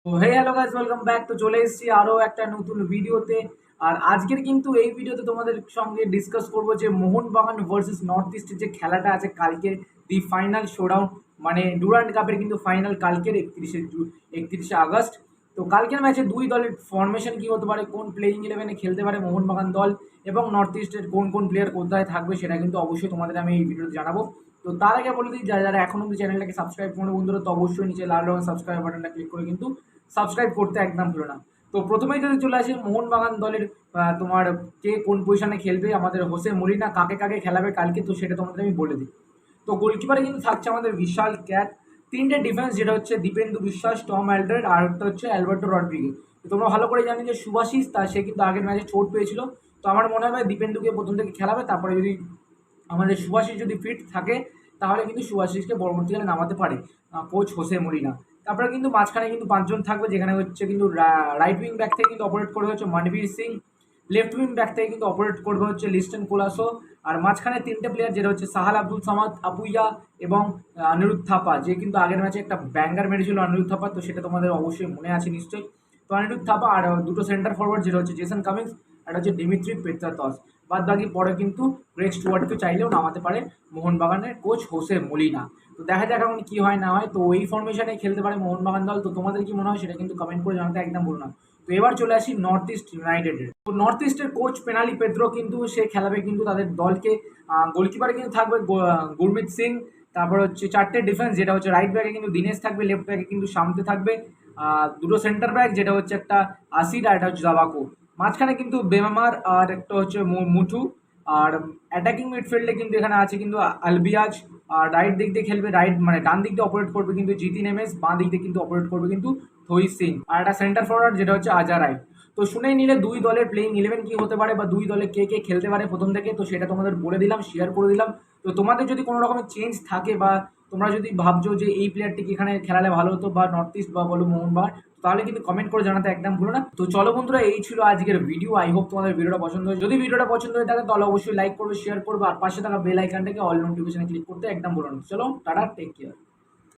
তো hey hello guys, welcome back. তো চলে এসেছি আরও একটা নতুন ভিডিওতে। আর আজকের কিন্তু এই ভিডিওতে তোমাদের সঙ্গে ডিসকাস করব যে মোহনবাগান ভার্সেস নর্থ ইস্টের যে খেলাটা আছে কালকের, দি ফাইনাল শোডাউন, মানে ডুরান্ড কাপের কিন্তু ফাইনাল কালকের 31শে আগস্ট। তো কালকের ম্যাচে দুই দলের ফরমেশন কি হতে পারে, কোন প্লেইং ইলেভেনে খেলতে পারে মোহনবাগান দল, এবং নর্থ ইস্টের কোন কোন প্লেয়ার কোথায় থাকবে সেটা কিন্তু অবশ্যই তোমাদের আমি এই ভিডিওতে জানাবো। তো তার আগে বলে দিই, যারা যারা এখন অব্দি চ্যানেলটাকে সাবস্ক্রাইব করে বন্ধুরা, তো অবশ্যই নিচে লাল রঙের সাবস্ক্রাইব বাটনটা ক্লিক করে কিন্তু সাবস্ক্রাইব করতে একদম ভুলো না। তো প্রথমেই যদি চলে আসে মোহনবাগান দলের তোমার কে কোন পজিশনে খেলবে, আমাদের হোসে মলিনা কাকে কাকে খেলাবে কালকে, তো সেটা তোমাদের আমি বলে দিই। তো গোলকিপারে কিন্তু থাকছে আমাদের বিশাল ক্যাট। তিনটে ডিফেন্স, যেটা হচ্ছে দীপেন্দু বিশ্বাস, টম অ্যালড্রেড, আর একটা হচ্ছে অ্যালবার্টো রড্রিগেজ। তো তোমরা ভালো করে জানি যে সুভাশিস সে কিন্তু আগের ম্যাচে চোট পেয়েছিল। তো আমার মনে হয় দীপেন্দুকে প্রথম থেকে খেলাবে, তারপরে যদি আমাদের সুভাশিস যদি ফিট থাকে তাহলে কিন্তু সুভাশিসকে পরবর্তীকালে নামাতে পারে কোচ হোসে মলিনা। তারপরে কিন্তু মাঝখানে কিন্তু পাঁচজন থাকবে, যেখানে হচ্ছে কিন্তু রাইট উইং ব্যাক থেকে কিন্তু অপারেট করবে হচ্ছে Manvir Singh, left wing back থেকে কিন্তু অপারেট করবে হচ্ছে লিস্টন কোলাসো, আর মাঝখানে তিনটে প্লেয়ার, যেটা হচ্ছে সাহাল আব্দুল সামাদ, আপুইয়া এবং অনিরুদ্ধ থাপা, যে কিন্তু আগের ম্যাচে একটা ব্যাঙ্গার মেরেছিল অনিরুদ্ধ থাপা, তো সেটা তোমাদের অবশ্যই মনে আছে নিশ্চয়ই। তো অনিরুদ্ধ থাপা আর দুটো সেন্টার ফরওয়ার্ড, যেটা হচ্ছে জেসন কামিন্স আর হচ্ছে ডিমিত্রি পেত্রাতস। বাদ বাকি পরে কিন্তু গ্রেগ স্টুয়ার্টকে চাইলেও নামাতে পারে মোহনবাগানের কোচ হোসে মলিনা। তো দেখা যাক এখন কি হয় না হয়। তো এই ফরমেশনে খেলতে পারে মোহনবাগান দল। তো তোমাদের কি মনে হয় সেটা কিন্তু কমেন্ট করে জানাতে একদম ভুলো না। তো এবার চলে আসি নর্থ ইস্ট ইউনাইটেডের। তো নর্থ ইস্টের কোচ পেনালি পেদ্রো কিন্তু সে খেলাবে কিন্তু তাদের দলকে। গোলকিপারে কিন্তু থাকবে গুরমিত সিং। তারপর হচ্ছে চারটে ডিফেন্স, যেটা হচ্ছে রাইট ব্যাকে কিন্তু দিনেশ থাকবে, লেফট ব্যাকে কিন্তু শামতে থাকবে, দুটো সেন্টার ব্যাক, যেটা হচ্ছে একটা আসিড আর একটা হচ্ছে জাবাকো। মাঝখানে কিন্তু বেমামার আর একটা হচ্ছে মুঠু। আর অ্যাটাকিং মিডফিল্ডে কিন্তু এখানে আছে কিন্তু আলবিয়াজ। আর রাইট দিক দিয়ে খেলবে, রাইট মানে ডান দিক দিয়ে অপারেট করবে কিন্তু জিতিন এমএস, বাঁ দিক দিয়ে কিন্তু অপারেট করবে কিন্তু থই সিং, আর একটা সেন্টার ফরওয়ার্ড, যেটা হচ্ছে আজারাই। তো শুনেই নিলে দুই দলের প্লেইং ইলেভেন কি হতে পারে, বা দুই দলে কে কে খেলতে পারে প্রথম থেকে, তো সেটা তোমাদের বলে দিলাম, শেয়ার করে দিলাম। তো তোমাদের যদি কোনো রকমের চেঞ্জ থাকে, বা তোমরা যদি ভাবছো যে এই প্লেয়ারটিকে এখানে খেলালে ভালো হতো, বা নর্থ ইস্ট বা বলো মোহনবাগান, তাহলে কিন্তু কমেন্ট করে জানাতে একদম ভুলো না। তো চলো বন্ধুরা, এই ছিল আজকের ভিডিও। আই হোপ তোমাদের ভিডিওটা পছন্দ হয়। যদি ভিডিওটা পছন্দ হয়ে থাকে তাহলে অবশ্যই লাইক করবে, শেয়ার করবে, আর পাশে থাকা বেল আইকনটাকে অল নোটিফিকেশনে ক্লিক করতে একদম ভুলো না। চলো টাটা, টেক কেয়ার।